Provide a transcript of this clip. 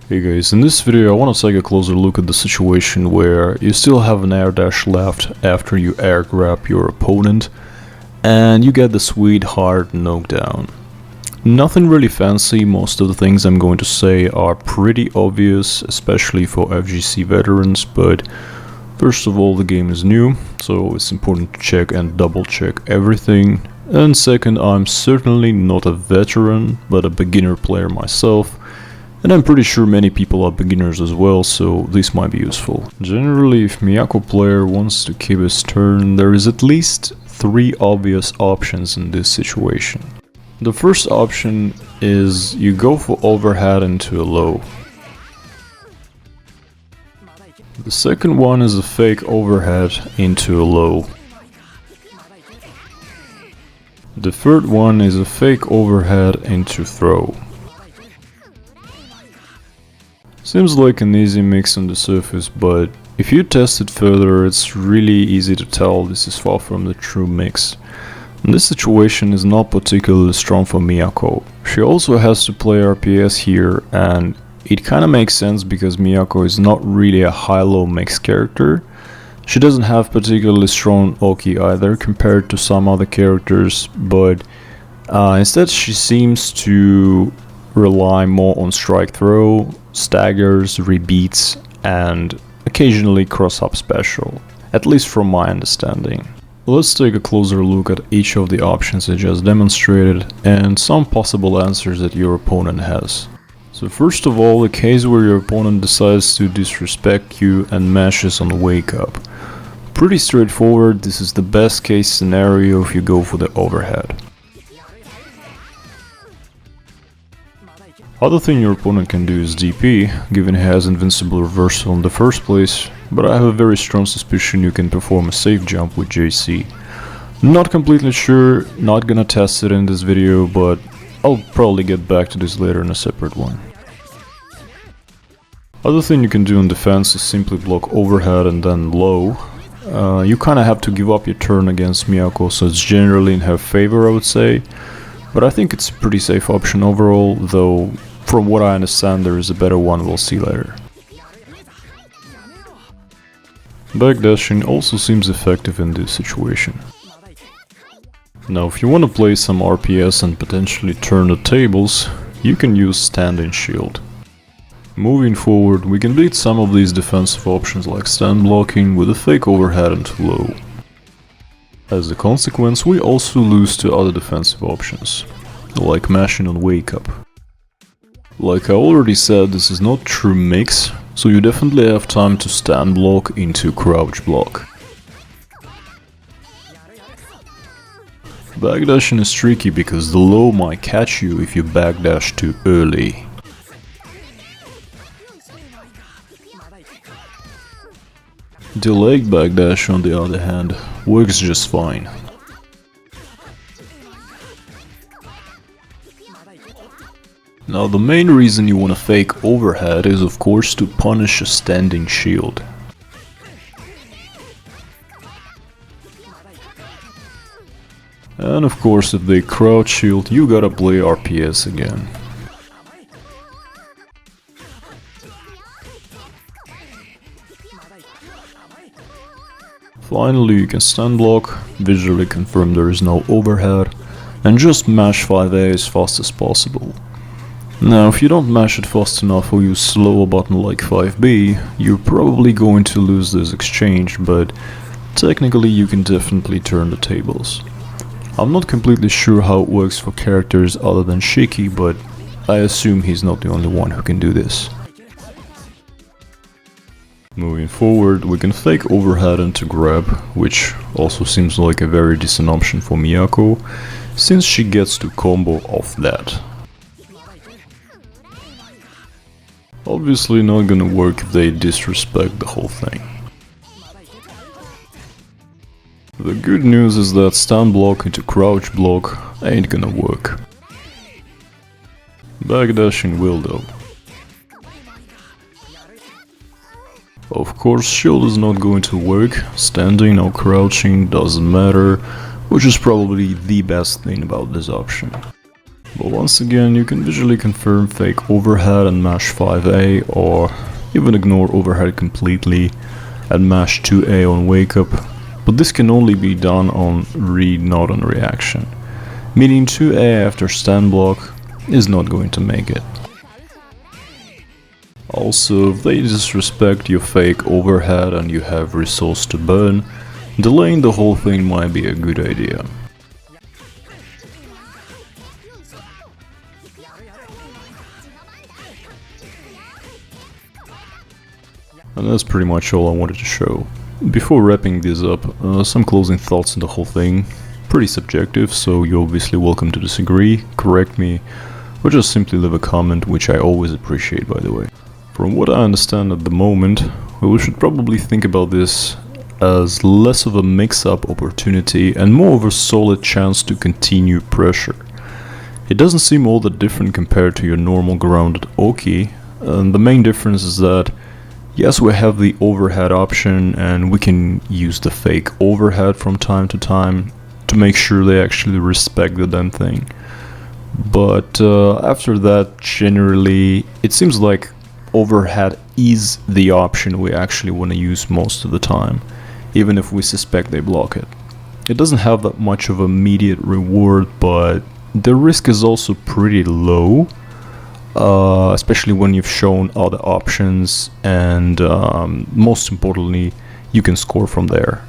Hey guys, in this video I want to take a closer look at the situation where you still have an air dash left after you air grab your opponent and you get the sweet hard knockdown. Nothing really fancy, most of the things I'm going to say are pretty obvious, especially for FGC veterans, but first of all, the game is new, so it's important to check and double check everything. And second, I'm certainly not a veteran, but a beginner player myself. And I'm pretty sure many people are beginners as well, so this might be useful. Generally, if Miyako player wants to keep his turn, there is at least 3 obvious options in this situation. The first option is you go for overhead into a low. The second one is a fake overhead into a low. The third one is a fake overhead into throw. Seems like an easy mix on the surface, but if you test it further, it's really easy to tell this is far from the true mix. And this situation is not particularly strong for Miyako. She also has to play RPS here, and it kinda makes sense because Miyako is not really a high-low mix character. She doesn't have particularly strong Oki either compared to some other characters, but instead she seems to rely more on strike throw, staggers, rebeats, and occasionally cross-up special, at least from my understanding. Let's take a closer look at each of the options I just demonstrated and some possible answers that your opponent has. So first of all, the case where your opponent decides to disrespect you and mashes on the wake up. Pretty straightforward, this is the best case scenario if you go for the overhead. Other thing your opponent can do is DP, given he has invincible reversal in the first place, but I have a very strong suspicion you can perform a safe jump with JC. Not completely sure, not gonna test it in this video, but I'll probably get back to this later in a separate one. Other thing you can do in defense is simply block overhead and then low. You kinda have to give up your turn against Miyako, so it's generally in her favor, I would say. But I think it's a pretty safe option overall, though from what I understand there is a better one we'll see later. Backdashing also seems effective in this situation. Now if you want to play some RPS and potentially turn the tables, you can use standing shield. Moving forward, we can beat some of these defensive options like stand blocking with a fake overhead into low. As a consequence, we also lose to other defensive options, like mashing on wake up. Like I already said, this is not true mix, so you definitely have time to stand block into crouch block. Backdashing is tricky because the low might catch you if you backdash too early. Delayed backdash, on the other hand, works just fine. Now the main reason you want to fake overhead is of course to punish a standing shield. And of course if they crouch shield, you gotta play RPS again. Finally, you can stand block, visually confirm there is no overhead, and just mash 5A as fast as possible. Now, if you don't mash it fast enough or use slower button like 5B, you're probably going to lose this exchange, but technically you can definitely turn the tables. I'm not completely sure how it works for characters other than Shiki, but I assume he's not the only one who can do this. Moving forward, we can fake overhead into grab, which also seems like a very decent option for Miyako, since she gets to combo off that. Obviously not gonna work if they disrespect the whole thing. The good news is that stand block into crouch block ain't gonna work. Backdashing will though. Of course, shield is not going to work, standing or crouching doesn't matter, which is probably the best thing about this option. But once again, you can visually confirm fake overhead and mash 5A, or even ignore overhead completely and mash 2A on wake up, but this can only be done on read, not on reaction, meaning 2A after stand block is not going to make it. Also, if they disrespect your fake overhead and you have resource to burn, delaying the whole thing might be a good idea. And that's pretty much all I wanted to show. Before wrapping this up, some closing thoughts on the whole thing. Pretty subjective, so you're obviously welcome to disagree, correct me, or just simply leave a comment, which I always appreciate, by the way. From what I understand at the moment, we should probably think about this as less of a mix-up opportunity and more of a solid chance to continue pressure. It doesn't seem all that different compared to your normal grounded Oki, and the main difference is that yes, we have the overhead option and we can use the fake overhead from time to time to make sure they actually respect the damn thing. But after that, generally, it seems like overhead is the option we actually want to use most of the time, even if we suspect they block it. It doesn't have that much of immediate reward, but the risk is also pretty low, especially when you've shown other options, and most importantly, you can score from there.